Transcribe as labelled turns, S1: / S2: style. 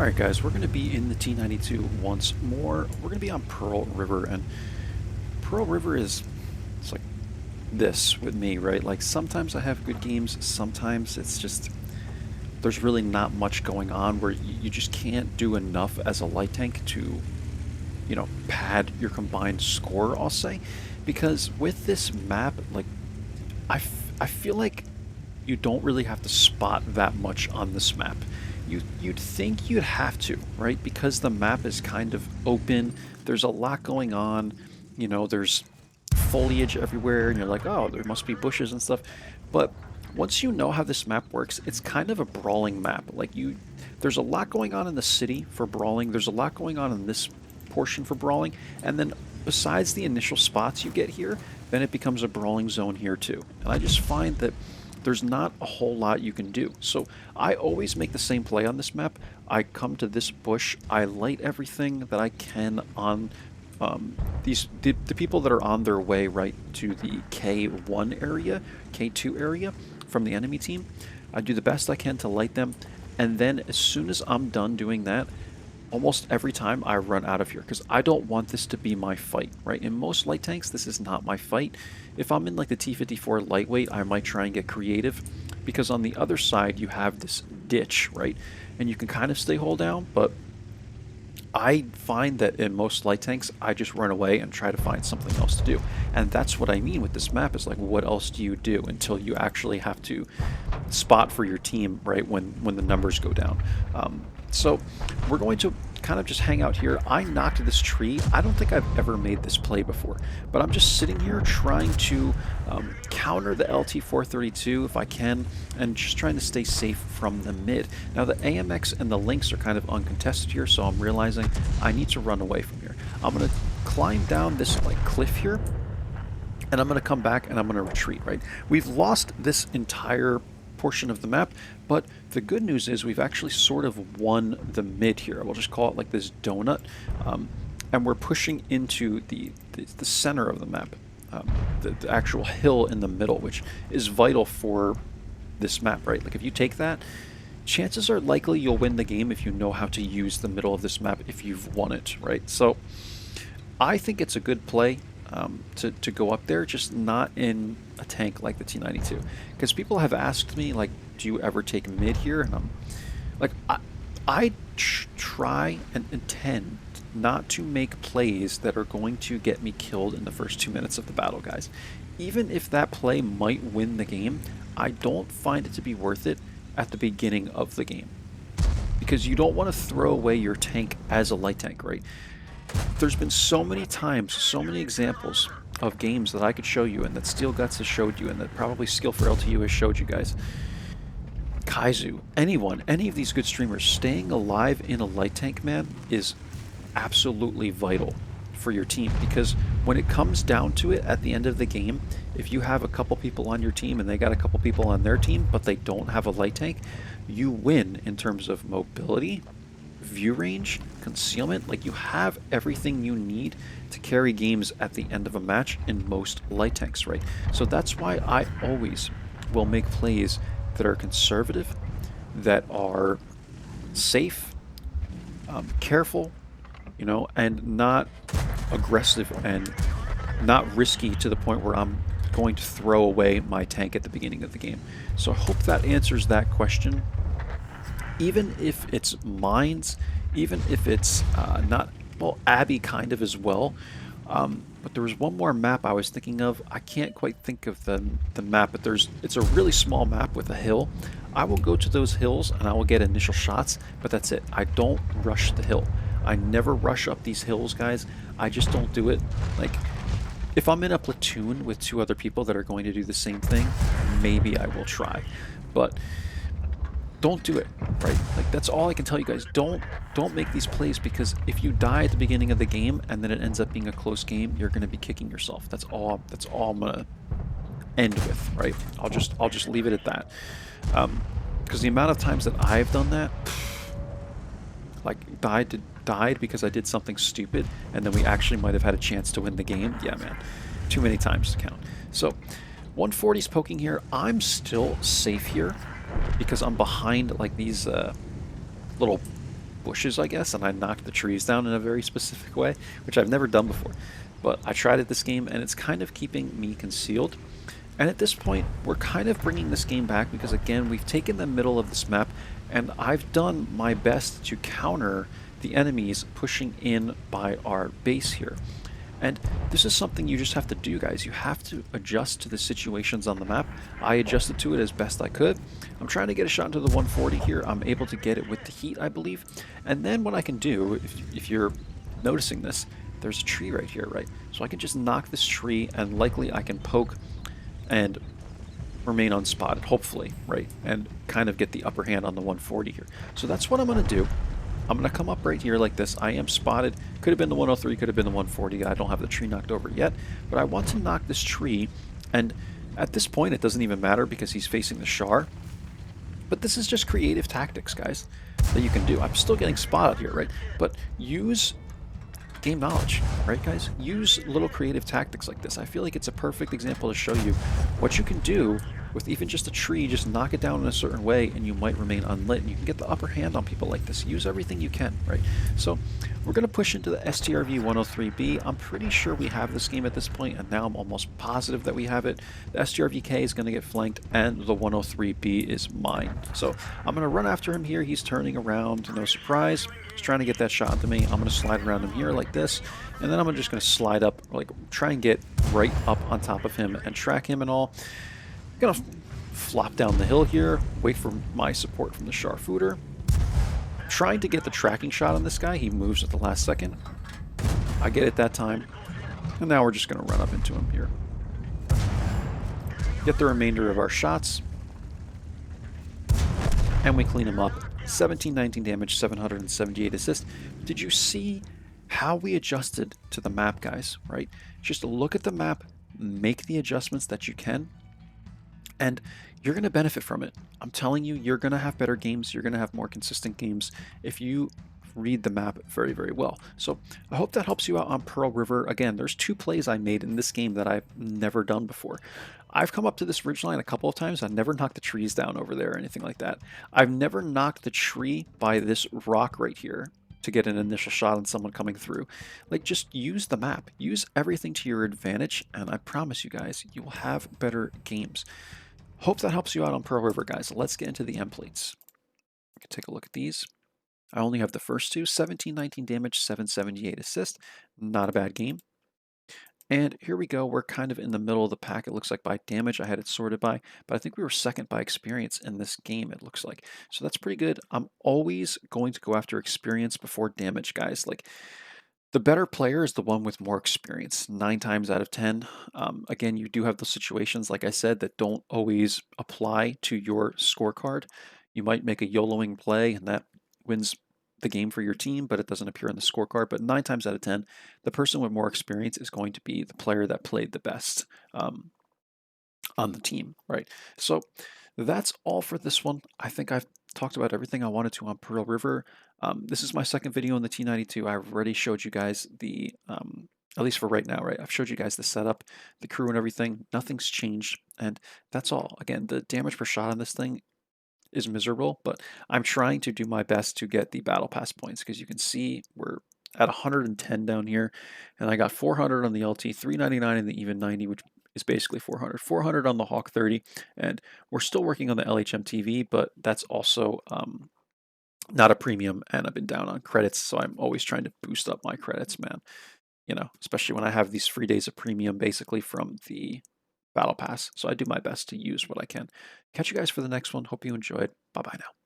S1: Alright guys, we're going to be in the T92 once more. We're going to be on Pearl River, and Pearl River it's like this with me, right? Like sometimes I have good games, sometimes it's just, there's really not much going on where you just can't do enough as a light tank to, pad your combined score, I'll say. Because with this map, like, I feel like you don't really have to spot that much on this map. You'd think you'd have to, right? Because the map is kind of open. There's a lot going on. There's foliage everywhere, and you're like, oh, there must be bushes and stuff. But once you know how this map works, it's kind of a brawling map. There's a lot going on in the city for brawling. There's a lot going on in this portion for brawling, and then besides the initial spots you get here, then it becomes a brawling zone here too. And I just find that there's not a whole lot you can do. So I always make the same play on this map. I come to this bush, I light everything that I can on the people that are on their way right to the K1 area, K2 area from the enemy team. I do the best I can to light them, and then as soon as I'm done doing that, almost every time I run out of here because I don't want this to be my fight, right? In most light tanks, this is not my fight. If I'm in like the T54 lightweight, I might try and get creative because on the other side you have this ditch, right? And you can kind of stay hold down, but I find that in most light tanks, I just run away and try to find something else to do. And that's what I mean with this map is like, what else do you do until you actually have to spot for your team, right, when the numbers go down. So we're going to kind of just hang out here. I knocked this tree. I don't think I've ever made this play before, but I'm just sitting here trying to counter the LT-432 if I can, and just trying to stay safe from the mid. Now the AMX and the Lynx are kind of uncontested here, so I'm realizing I need to run away from here. I'm going to climb down this like cliff here, and I'm going to come back and I'm going to retreat, right? We've lost this entire portion of the map, but the good news is we've actually sort of won the mid here. We'll just call it like this donut, and we're pushing into the center of the map, the actual hill in the middle, which is vital for this map, right? Like if you take that, chances are likely you'll win the game if you know how to use the middle of this map if you've won it, right? So I think it's a good play to go up there, just not in a tank like the T92. Because people have asked me, like, do you ever take mid here? And I'm like, I try and intend not to make plays that are going to get me killed in the first 2 minutes of the battle, guys. Even if that play might win the game, I don't find it to be worth it at the beginning of the game. Because you don't want to throw away your tank as a light tank, right? There's been so many times, so many examples of games that I could show you and that Steel Guts has showed you and that probably Skill for LTU has showed you guys. Kaizu, anyone, any of these good streamers, staying alive in a light tank, man, is absolutely vital for your team, because when it comes down to it at the end of the game, if you have a couple people on your team and they got a couple people on their team but they don't have a light tank, you win in terms of mobility, view range, concealment. Like, you have everything you need to carry games at the end of a match in most light tanks, right? So that's why I always will make plays that are conservative, that are safe, careful, and not aggressive and not risky to the point where I'm going to throw away my tank at the beginning of the game. So I hope that answers that question. Even if it's mines, even if it's not, well, Abbey kind of as well. But there was one more map I was thinking of. I can't quite think of the map, but it's a really small map with a hill. I will go to those hills and I will get initial shots, but that's it. I don't rush the hill. I never rush up these hills, guys. I just don't do it. Like, if I'm in a platoon with 2 other people that are going to do the same thing, maybe I will try. But don't do it, right? Like, that's all I can tell you guys. Don't make these plays, because if you die at the beginning of the game and then it ends up being a close game, you're going to be kicking yourself. That's all I'm gonna end with, right? I'll just leave it at that. Because the amount of times that I've done that, like died because I did something stupid, and then we actually might have had a chance to win the game. Yeah, man, too many times to count. So 140's poking here. I'm still safe here because I'm behind like these little bushes, I guess, and I knocked the trees down in a very specific way, which I've never done before. But I tried it this game, and it's kind of keeping me concealed. And at this point, we're kind of bringing this game back because, again, we've taken the middle of this map, and I've done my best to counter the enemies pushing in by our base here. And this is something you just have to do, guys. You have to adjust to the situations on the map. I adjusted to it as best I could. I'm trying to get a shot into the 140 here. I'm able to get it with the heat, I believe. And then what I can do, if you're noticing this, there's a tree right here, right? So I can just knock this tree, and likely I can poke and remain unspotted, hopefully, right? And kind of get the upper hand on the 140 here. So that's what I'm going to do. I'm going to come up right here like this. I am spotted. Could have been the 103, could have been the 140. I don't have the tree knocked over yet, but I want to knock this tree, and at this point it doesn't even matter because he's facing the Shar. But this is just creative tactics, guys, that you can do. I'm still getting spotted here, right? But use game knowledge, right, guys? Use little creative tactics like this. I feel like it's a perfect example to show you what you can do with even just a tree. Just knock it down in a certain way and you might remain unlit, and you can get the upper hand on people like this. Use everything you can, right? So we're going to push into the STRV 103B. I'm pretty sure we have this game at this point, and now I'm almost positive that we have it. The STRVK is going to get flanked, and the 103B is mine. So I'm going to run after him here. He's turning around, no surprise. He's trying to get that shot to me. I'm going to slide around him here like this, and then I'm just going to slide up, like try and get right up on top of him and track him and all. Gonna flop down the hill here, wait for my support from the Sharfooter. Trying to get the tracking shot on this guy. He moves at the last second. I get it that time. And now we're just gonna run up into him here. Get the remainder of our shots. And we clean him up. 1719 damage, 778 assist. Did you see how we adjusted to the map, guys? Right? Just look at the map, make the adjustments that you can, and you're going to benefit from it. I'm telling you, you're going to have better games. You're going to have more consistent games if you read the map very, very well. So I hope that helps you out on Pearl River. Again, there's 2 plays I made in this game that I've never done before. I've come up to this ridgeline a couple of times. I've never knocked the trees down over there or anything like that. I've never knocked the tree by this rock right here to get an initial shot on someone coming through. Like, just use the map. Use everything to your advantage, and I promise you guys, you will have better games. Hope that helps you out on Pearl River, guys. Let's get into the end plates. We can take a look at these. I only have the first 2, 1719 damage, 778 assist. Not a bad game. And here we go. We're kind of in the middle of the pack. It looks like by damage I had it sorted by, but I think we were second by experience in this game, it looks like. So that's pretty good. I'm always going to go after experience before damage, guys. Like, the better player is the one with more experience, 9 times out of 10. Again, you do have those situations, like I said, that don't always apply to your scorecard. You might make a YOLOing play, and that wins the game for your team, but it doesn't appear in the scorecard. But 9 times out of 10, the person with more experience is going to be the player that played the best on the team, right? So that's all for this one. I think I've talked about everything I wanted to on Pearl River. This is my second video on the T92. I've already showed you guys the, at least for right now, right? I've showed you guys the setup, the crew and everything. Nothing's changed, and that's all. Again, the damage per shot on this thing is miserable, but I'm trying to do my best to get the battle pass points, because you can see we're at 110 down here, and I got 400 on the LT, 399 in the even 90, which is basically 400. 400 on the Hawk 30, and we're still working on the LHM TV, but that's also not a premium, and I've been down on credits, so I'm always trying to boost up my credits, man. You know, especially when I have these free days of premium basically from the battle pass. So I do my best to use what I can. Catch you guys for the next one. Hope you enjoyed. Bye bye now.